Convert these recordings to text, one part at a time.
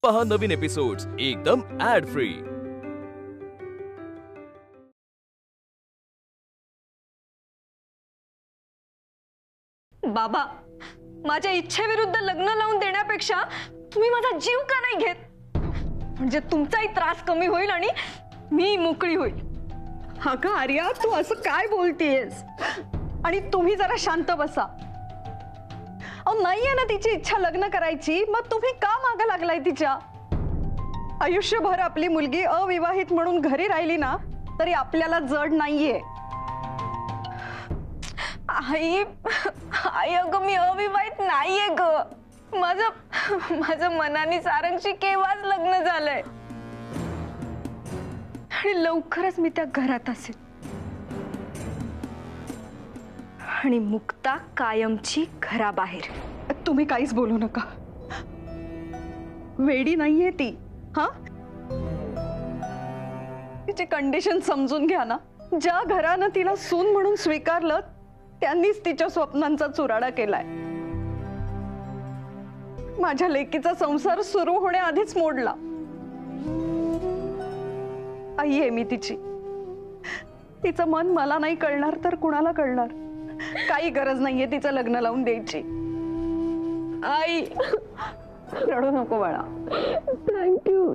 पहा नवीन एपिसोड्स एकदम add free. बाबा, माझ्या इच्छेविरुद्ध लग्न लावून देण्यापेक्षा तुम्ही माझा जीव का नाही घेत? म्हणजे तुमचाही त्रास कमी होईल आणि मी मोकळी होईल। हा का आर्या, तू असं काय बोलतेयस? आणि तुम्ही जरा शांत बसा। अहो नाहीये ना तिची इच्छा लग्न करायची, मग तुम्ही का मागे लागलाय तिच्या? आयुष्यभर आपली मुलगी अविवाहित म्हणून घरी राहिली ना तरी आपल्याला जड नाहीये। आई आई अगं मी अविवाहित नाहीये ग। माझं मनाने सारंगशी केव्हाच लग्न झालंय आणि लवकरच मी त्या घरात असेल आणि मुक्ता कायमची घराबाहेर। तुम्ही काहीच बोलू नका, वेडी नाहीये ती। हा, तिची कंडिशन समजून घ्या ना। ज्या घरानं तिला सून म्हणून स्वीकारलं त्यांनीच तिच्या स्वप्नांचा चुराडा केलाय। माझ्या लेकीचा संसार सुरू होण्याआधीच मोडला। आई आहे मी तिची, तिचं मन मला नाही कळणार तर कुणाला कळणार? काही गरज नाहीये तिचं लग्न लावून द्यायची। आई रडू नको बाळा। थँक्यू,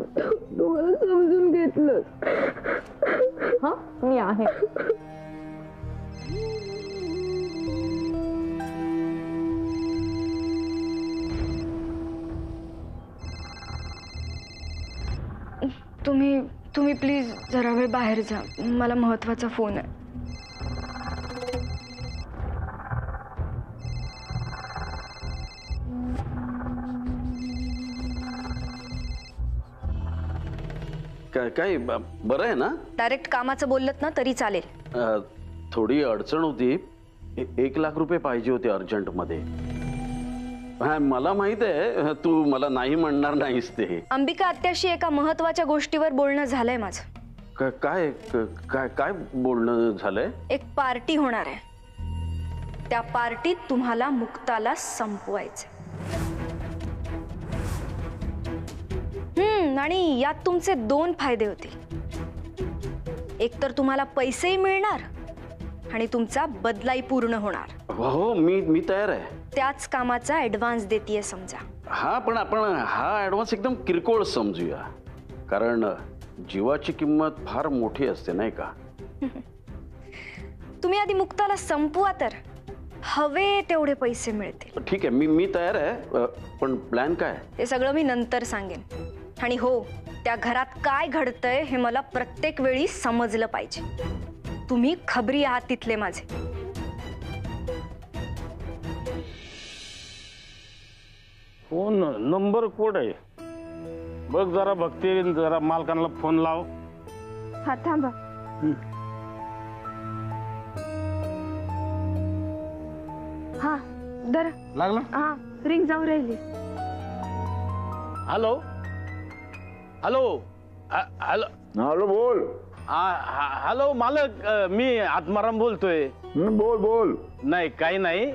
तू मला समजून घेतलं। हा मी आहे। तुम्ही प्लीज जरा वेळ बाहेर जा, मला महत्वाचा फोन आहे। काय बरं आहे ना? डायरेक्ट कामाचं बोललत ना तरी चालेल। थोडी अडचण होती, 1 लाख रुपये पाहिजे होते अर्जंट मध्ये। मला माहित आहे तू मला नाही म्हणणार नाहीस ते। अंबिका आत्याशी एका महत्वाच्या गोष्टीवर बोलणं झालंय माझं। काय काय काय बोलणं झालंय? एक पार्टी होणार आहे, त्या पार्टीत तुम्हाला मुक्ताला संपवायचं। आणि यात तुमचे 2 फायदे होतील। एक तर तुम्हाला पैसेही मिळणार आणि तुमचा बदलाही पूर्ण होणार। हो मी तयार आहे। त्याच कामाचा ऍडव्हान्स देतीये समजा। हा, पण आपण हा ऍडव्हान्स एकदम किरकोळ समजूया, कारण जीवाची किंमत फार मोठी असते नाही का? तुम्ही आधी मुक्ताला संपवा तर हवे तेवढे पैसे मिळतील। ठीक आहे, मी तयार आहे, पण प्लॅन काय? ते सगळं मी नंतर सांगेन। आणि हो, त्या घरात काय घडतंय हे मला प्रत्येक वेळी समजलं पाहिजे। तुम्ही खबरी आहात तिथले माझे। फोन नंबर कोड आहे बघ, जरा भक्ती जरा मालकांना फोन लाव। हा थांबा। हा दर लागला? हा रिंग जाऊ राहिली। हॅलो हॅलो हॅलो हॅलो बोल। हॅलो मालक, मी आत्माराम बोलतोय। बोल बोल। नाही काही नाही,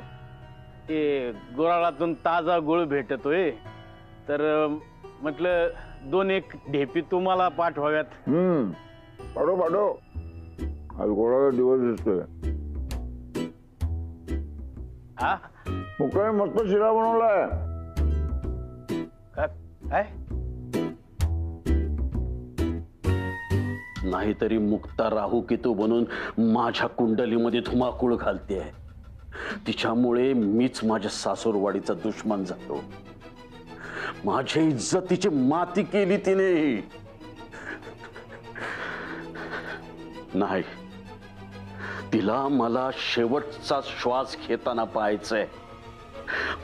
ते गुराळातून ताजा गुळ भेटतोय, तर म्हटलं 2-1 ढेपी तुम्हाला पाठवाव्यात। पाठव पाठव, आज गोळाचा दिवस दिसतोय। हा, मुकाने मस्त शिरा बनवलाय। काय? नाहीतरी मुक्ता राहू की तू बनून माझ्या कुंडलीमध्ये धुमाकूळ घालते। तिच्यामुळे मीच माझ्या सासूरवाडीचा दुश्मन झालो। माझ्या इज्जतीची माती केली तिने। नाही, तिला मला शेवटचा श्वास घेताना पाहायचंय।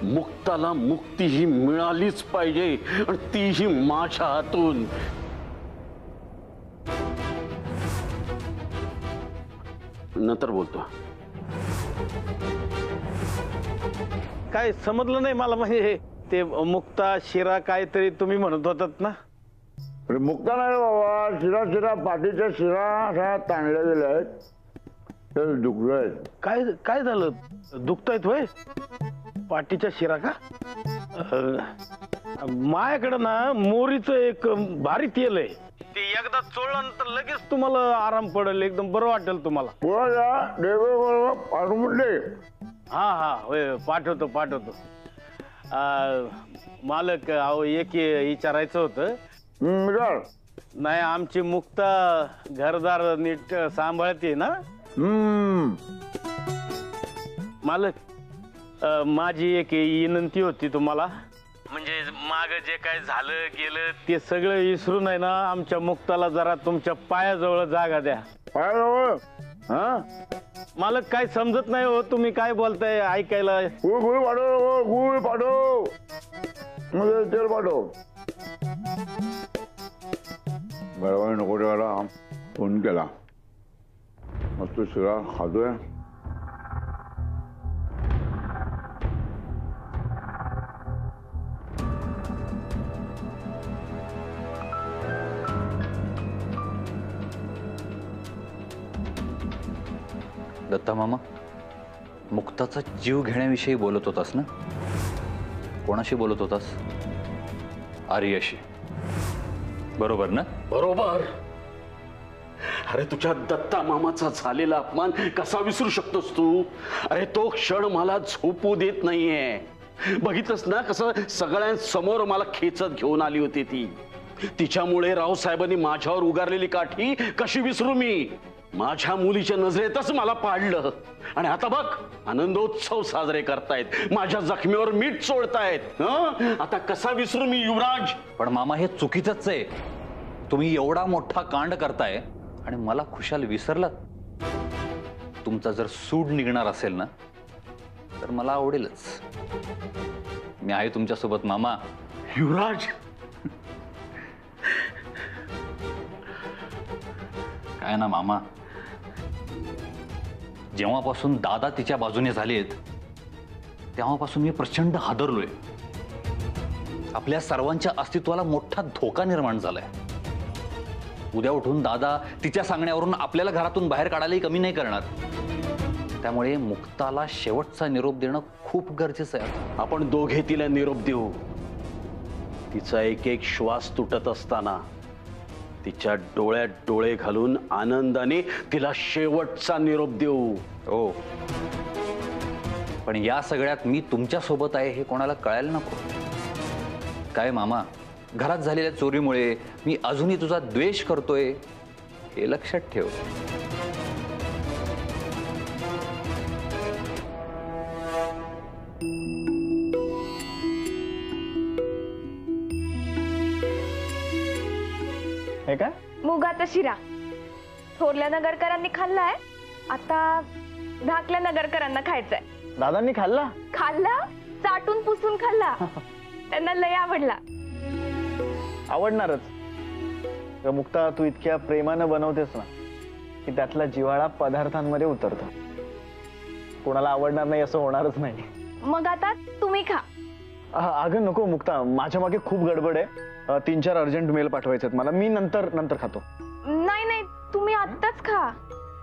मुक्ताला मुक्ती ही मिळालीच पाहिजे, आणि तीही माझ्या हातून। नंतर बोलतो। काय समजलं नाही मला, म्हणजे ते मुक्ता शिरा काहीतरी तुम्ही म्हणत होतात ना? मुक्ता नाही बाबा, शिरा शिरा पाठीच्या शिरा अशा ताणल्या गेल्या आहेत, ते दुखलंय। काय झालं? दुखतायत होय? पाटीच्या शिरा का? माझ्याकडे ना मोरीचं एक भारी तेल आहे, ते एकदा चोळलं तर लगेच तुम्हाला आराम पडेल, एकदम बरं वाटेल तुम्हाला. हा हा होय, पाठवतो पाठवतो. मालक अहो एक विचारायचं होतं. नाही आमची मुक्ता घरदार नीट सांभाळते ना? मालक माझी एक विनंती होती तुम्हाला. म्हणजे माग जे काय झालं गेलं ते सगळं विसरून आहे ना, आमच्या मुक्ताला जरा तुमच्या पायाजवळ जागा द्या. पायाजवळ? हा मालक काय समजत नाही हो, तुम्ही काय बोलताय ऐकायला. गुळ पाठव, गुळ पाठव, तेल पाठव. बरोबर नको ठेवायला फोन केला. मग तू शिरा खातोय. दत्ता मामा, मुक्ताचा जीव घेण्याविषयी बोलत होतास ना? कोणाशी बोलत होतास? आर्याशी, बरोबर ना? बरोबर. अरे तुझ्या दत्ता मामाचा झालेला अपमान कसा विसरू शकतोस तू? अरे तो क्षण मला झोपू देत नाहीये. बघितलंस ना कसं सगळ्यांसमोर मला खेचत घेऊन आली होती ती. तिच्यामुळे रावसाहेबांनी माझ्यावर उगारलेली काठी कशी विसरू मी? माझ्या मुलीच्या नजरेतच मला पाडलं आणि आता बघ आनंदोत्सव साजरे करतायत, माझ्या जखमीवर मीठ चोळतायत. आता कसा विसरू मी युवराज? पण मामा हे चुकीचंच आहे. तुम्ही एवढा मोठा कांड करताय आणि मला खुशाल विसरलात. तुमचा जर सूड निघणार असेल ना तर मला आवडेलच. मी आहे तुमच्यासोबत मामा. युवराज काय ना मामा, जेव्हापासून दादा तिच्या बाजूने झालेत तेव्हापासून मी प्रचंड हादरलोय. आपल्या सर्वांच्या अस्तित्वाला मोठा धोका निर्माण झालाय. उद्या उठून दादा तिच्या सांगण्यावरून आपल्याला घरातून बाहेर काढायलाही कमी नाही करणार. त्यामुळे मुक्ताला शेवटचा निरोप देणं खूप गरजेचं आहे. आपण दोघे तिला निरोप देऊ. तिचा एक एक श्वास तुटत असताना तिच्या डोळ्यात डोळे घालून आनंदाने तिला शेवटचा निरोप देऊ. हो, पण या सगळ्यात मी तुमच्या सोबत आहे हे कोणाला कळायला नको. काय मामा, घरात झालेल्या चोरीमुळे मी अजूनही तुझा द्वेष करतोय हे लक्षात ठेव. हे काय? मुगाचा शिरा थोरल्या नगरकरांनी खाल्लाय, आता धाकल्या नगरकरांना खायचाय. दादांनी खाल्ला? खाल्ला, चाटून पुसून खाल्ला. त्यांना लय आवडला. आवडणारच. मुक्ता, तू इतक्या प्रेमानं बनवतेस ना की त्यातला जिव्हाळा पदार्थांमध्ये उतरतो. कोणाला आवडणार नाही असं होणारच नाही. मग आता तुम्ही खा. अगं नको मुक्ता, माझ्या मागे खूप गडबड आहे. 3-4 अर्जंट मेल पाठवायचे मला. मी नंतर खातो. नाही नाही, तुम्ही आत्ताच खा.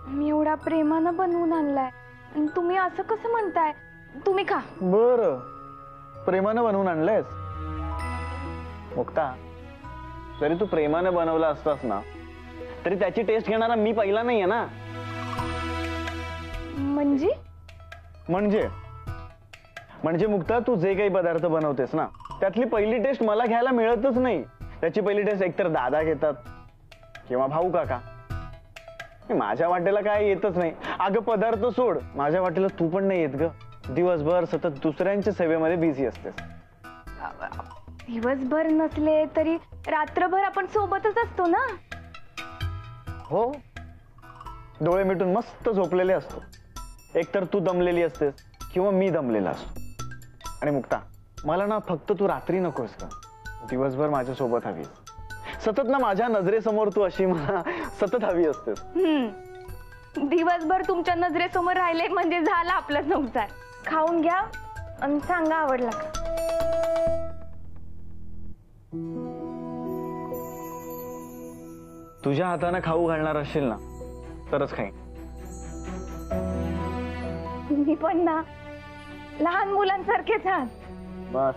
मी एवढा प्रेमानं बनवून आणलाय, तुम्ही असं कसं म्हणताय? तुम्ही खा. बरं, प्रेमानं बनवून आणलंयस? मुक्ता, जरी तू प्रेमानं बनवला असतास ना तरी त्याची टेस्ट घेणारा मी पहिला नाहीये ना. म्हणजे मुक्ता, तू जे काही पदार्थ बनवतेस ना त्यातली पहिली टेस्ट मला घ्यायला मिळतच नाही. त्याची पहिली टेस्ट एकतर दादा घेतात किंवा भाऊ काका. माझ्या वाटेला काय येतच नाही. अगं पदार्थ सोड, माझ्या वाटेला तू पण नाही येत ग. दिवसभर सतत दुसऱ्यांच्या सेवेमध्ये बिझी असतेस. दिवसभर नसले तरी रात्रभर आपण सोबतच असतो ना. हो, डोळे मिटून मस्त झोपलेले असतो. एकतर तू दमलेली असतेस किंवा मी दमलेला असतो. आणि मुक्ता, मला ना फक्त तू रात्री नकोस का, दिवसभर माझ्या सोबत हवीस. सतत ना माझ्या नजरेसमोर तू अशी मला सतत हवी असतेस. दिवसभर तुमच्या नजरेसमोर राहिले म्हणजे झाला आपला संसार. खाऊन घ्या आणि सांगा आवडला का. तुझ्या हाताने खाऊ घालणार असशील ना तरच खाईन. मी पण ना लहान मुलांसारखेच आहात. बस.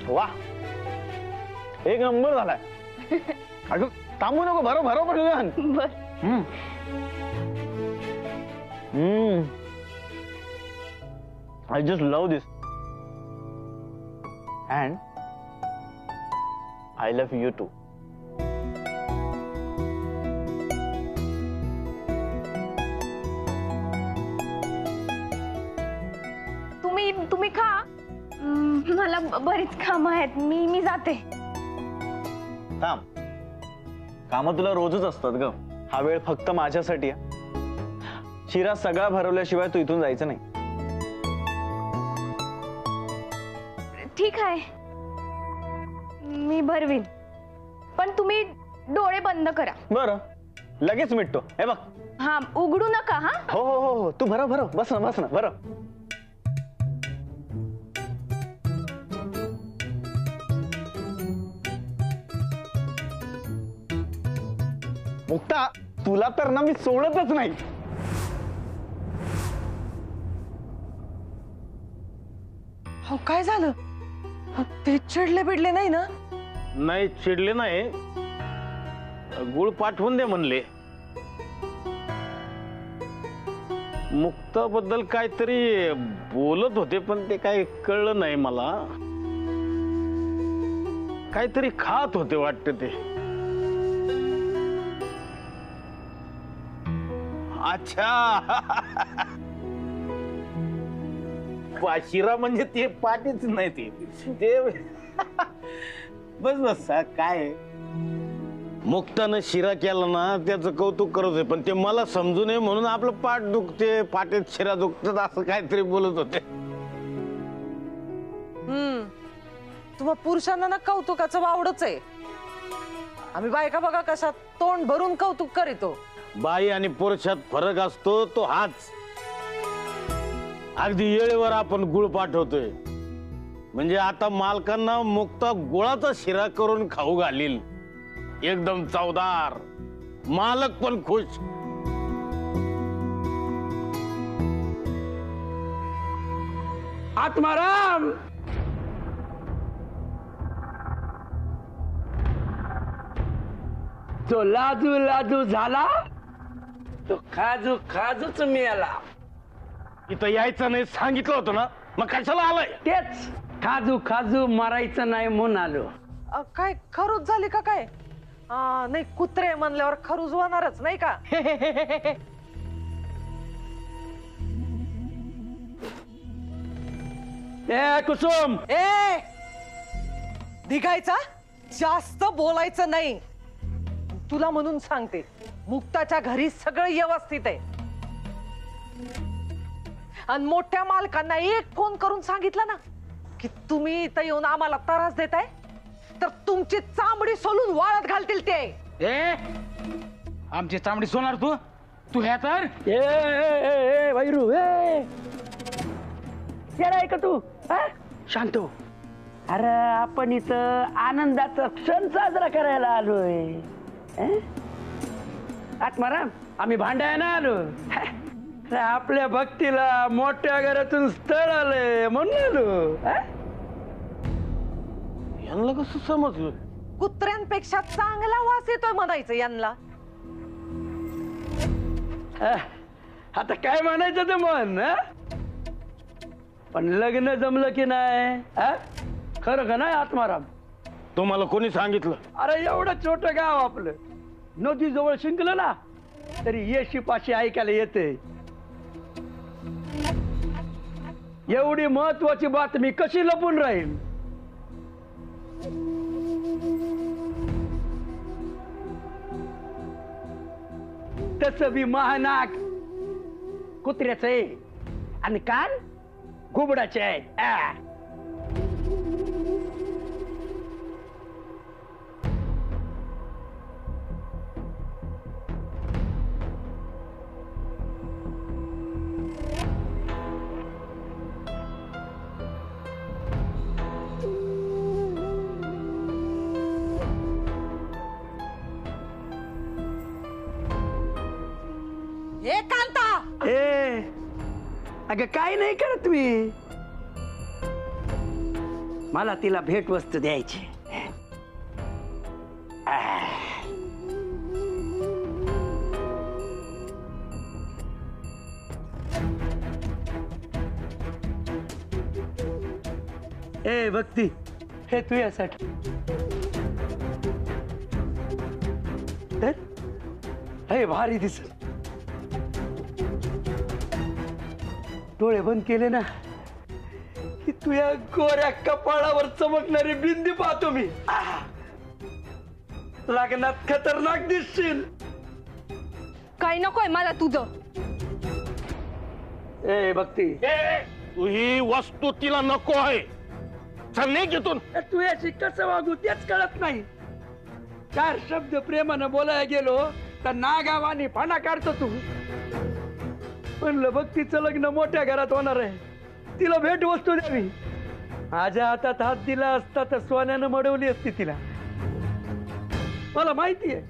वा, एक नंबर झालाय. अगं थांबू नको, भरो भरो पटकन. I just love this. And I love you too. तुम्ही खा. मला बरीच कामं आहेत. मी जाते. थांब, कामं तुला रोजच असतात ग. हा वेळ फक्त माझ्यासाठी आहे. शिरा सगळा भरवल्याशिवाय तू इथून जायचं नाही. ठीक आहे, मी भरवीन, पण तुम्ही डोळे बंद करा. बरं, लगेच मिटतो. हे बघ. हा, उघडू नका. हा, हो हो हो हो, तू भरव भरव. बस ना बस ना, भरव. मुक्ता, तुला तर ना मी सोडतच नाही. हो, काय झालं? ते चिडले बिडले नाही ना? नाही, चिडले नाही. गुळ पाठवून दे म्हणले. मुक्ताबद्दल काहीतरी बोलत होते, पण ते काही कळलं नाही मला. काहीतरी खात होते वाटतं ते. अच्छा, शिरा म्हणजे ते पाटीच नाही ते बस बस. काय मुक्तानं शिरा केला ना, त्याचं कौतुक करत होते, पण ते मला समजू नये म्हणून आपलं पाठ दुखते, पाटीत शिरा दुखतात असं काहीतरी बोलत होते. तुम्हा पुरुषांना ना कौतुकाचं वावडच आहे. आम्ही बायका बघा कशा तोंड भरून कौतुक करीतो. बाई आणि पुरुषात फरक असतो तो हाच. अगदी वेळेवर आपण गुळ पाठवतोय म्हणजे आता मालकांना मुक्ता गुळाचा शिरा करून खाऊ घालील. एकदम चवदार. मालक पण खुश. आत्माराम, तो लाजू लाजू झाला, तो खाजू खाजूच मिळाला. इथं यायचं नाही सांगितलं होतं ना, मग कशाला आलाय? तेच खाजू खाजू मारायचं नाही म्हणून आलो. काय खरूच झाली का काय? नाही, कुत्रे म्हणल्यावर खरूच होणारच नाही का? ए कुसुम, ए, निघायचा, जास्त बोलायचं नाही. तुला म्हणून सांगते, मुक्ताच्या घरी सगळं व्यवस्थित आहे. आणि मोठ्या मालकांना एक फोन करून सांगितलं ना की तुम्ही इथं येऊन आम्हाला त्रास देताय, तर तुमची चामडी सोलून वाळत घालतील ते. ए, आमची चामडी सोनार तू? तू ह्या तर ए वैरू, आहे का तू? शांत हो. अरे आपण इथं आनंदाचा क्षण साजरा करायला आलोय. आत्माराम, आम्ही भांडायला आलो. आपल्या भक्तीला मोठ्या घरातून स्थळ आलंय म्हणून आलो. यांना कसं समजलं? कुत्र्यांपेक्षा चांगला वास येतोय म्हणायचं यांना. आता काय म्हणायचं ते मन. पण लग्न जमलं की नाही? खरं का नाही आत्माराम? तुम्हाला कोणी सांगितलं? अरे एवढं छोटं गाव आपलं, नदी जवळ शिंकलं ना तरी येशी पाशी ऐकायला येते. एवढी महत्वाची बातमी कशी लपून राहील? तसं बी महानाक कुत्र्याचं आहे आणि कान घुबडाचे आहे. हे कांता ए अगं काय नाही करत मी, मला तिला भेटवस्तू द्यायची. ए भक्ती, हे तुझ्यासाठी. हे भारी दिसत. डोळे बंद केले ना की तुझ्या गोऱ्या कपाळावर चमकणारी बिंदी पाहतो मी. लग्नात खतरनाक दिसशील. काय नकोय मला तुझं. ए भक्ती, तू ही वस्तू तिला नको आहे. चल नाही घेतून. तू याशी कसं वागू तेच कळत नाही. 4 शब्द प्रेमानं बोलायला गेलो तर नागावानी फाना काढतो तू. म्हणलं भक्तीचं लग्न मोठ्या घरात होणार आहे, तिला भेट वस्तू द्यावी. माझ्या हातात हात दिला असता तर सोन्यानं मडवली असती तिला. मला माहितीये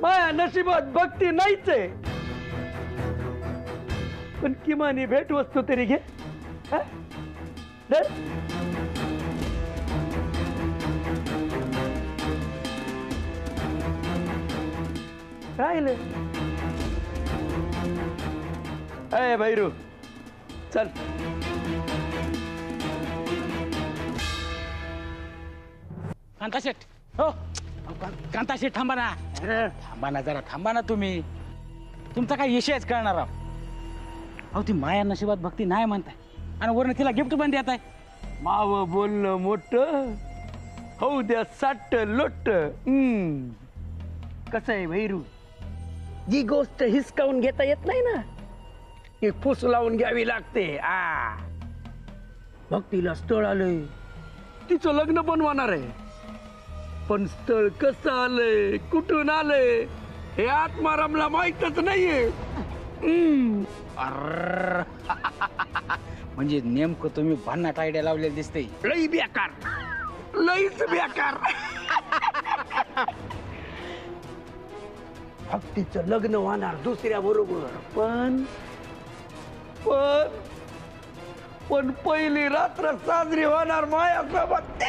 माझ्या नशिबात भक्ती नाहीच आहे, पण किमान भेट वस्तू तरी घे. राहिले. अय भैरू चल. कांता शेठ, हो कांता शेठ थांबा ना. थांबा ना जरा, थांबा ना तुम्ही. तुमचा काय विषयच कळणार राव. अहो ती माया नशिबात भक्ती नाही म्हणताय आणि वरून तिला गिफ्ट पण देत आहे. माव बोलणं मोठं होऊ द्या साठ लोट. कसं आहे भैरू, जी गोष्ट हिसकावून घेता येत नाही ना ती फुस लावून घ्यावी लागते. भक्तीला स्थळ आलंय, तिचं लग्न पण होणार आहे. पण स्थळ कसं आलंय, कुठून आलंय हे आत्मारामला माहीतच नाहीये. म्हणजे नेमकं तुम्ही भन्नाट आयडिया लावलेली दिसते. लई बेकार, लईच बेकार. भक्तीचं लग्न होणार दुसऱ्या बरोबर, पण पण पण पहिली रात्र साजरी होणार मायासोबत.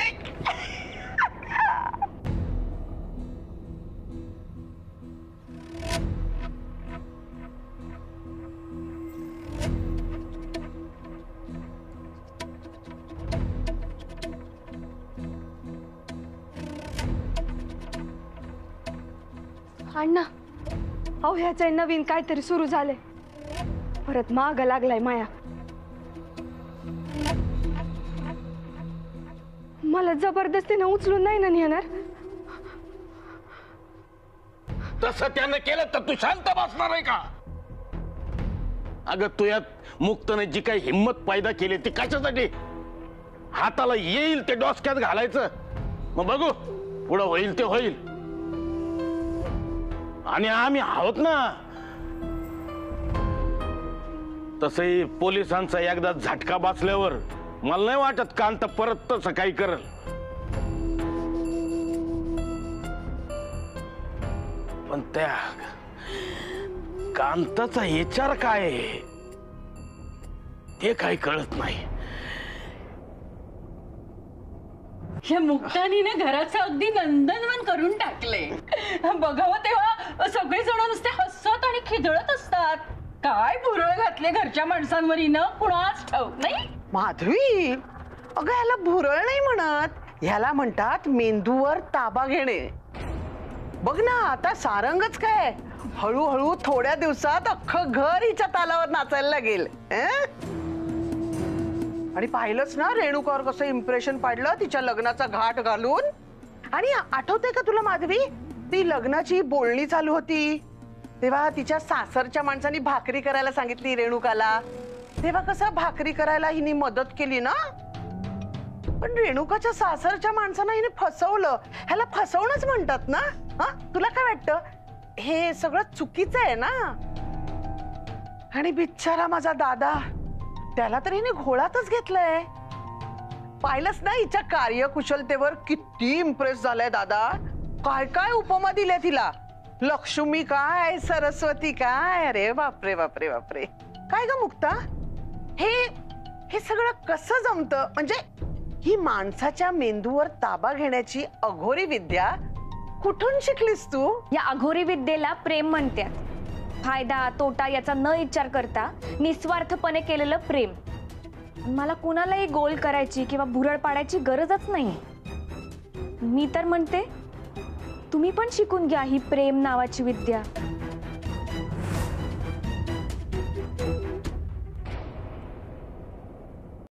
अण्णा, अहो ह्याचं नवीन काहीतरी सुरू झालंय. परत माग लागलाय माया. मला जबरदस्तीनं उचलून नाही ना नेणार. तसं त्यानं केलं तर तू शांत बसणार आहे का? अगं तू यात मुक्तने जी काही हिंमत पैदा केली ती कशासाठी? हाताला येईल ते डोसक्यात घालायचं, मग बघू पुढं होईल ते होईल. आणि आम्ही आहोत ना. तसंही पोलिसांचा एकदा झटका बसल्यावर मला नाही वाटत कांता परत तसं काही करल. पण त्या कांताचा विचार काय आहे ते काही कळत नाही. या मुक्तानीने घराचं अगदी नंदनवन करून टाकले. बघावं तेव्हा सगळेजण नुसते हसत आणि खिदळत असतात. काय भुरळ घातले घरच्या माणसांवर हिनं, कुणाच ठाऊक नाही. माधवी, अगं ह्याला भुरळ नाही म्हणत, ह्याला म्हणतात मेंदूवर ताबा घेणे. बघ ना आता सारंगच काय, हळूहळू थोड्या दिवसात अख्खं घर हिच्या तालावर नाचायला लागेल. आणि पाहिलंच ना रेणुकावर कसं इम्प्रेशन पडलं तिच्या लग्नाचा घाट घालून. आणि आठवते का तुला माधवी, ती लग्नाची बोलणी चालू होती तेव्हा तिच्या सासरच्या माणसांनी भाकरी करायला सांगितली रेणुकाला. तेव्हा कसं भाकरी करायला हिने मदत केली ना. पण रेणुकाच्या सासरच्या माणसांना हिने फसवलं. ह्याला फसवणंच म्हणतात ना. हा, तुला काय वाटतं? हे सगळं चुकीचं आहे ना. आणि बिचारा माझा दादा, त्याला तर हिने घोळातच घेतलंय. पाहिलंच ना हिच्या कार्यकुशलतेवर किती इम्प्रेस झालाय दादा. काय काय उपमा दिल्या तिला. लक्ष्मी काय सरस्वती काय, अरे बापरे बापरे बापरे. काय ग मुक्ता, हे हे सगळं कसं जमतं? म्हणजे ही माणसाच्या मेंदूवर ताबा घेण्याची अघोरी विद्या कुठून शिकलीस तू? या अघोरी विद्येला प्रेम म्हणतात. फायदा तोटा याचा न विचार करता निस्वार्थपणे केलेलं प्रेम. मला कुणालाही गोल करायची किंवा भुरळ पाडायची गरजच नाही. मी तर म्हणते तुम्ही पण शिकून घ्या ही प्रेम नावाची विद्या.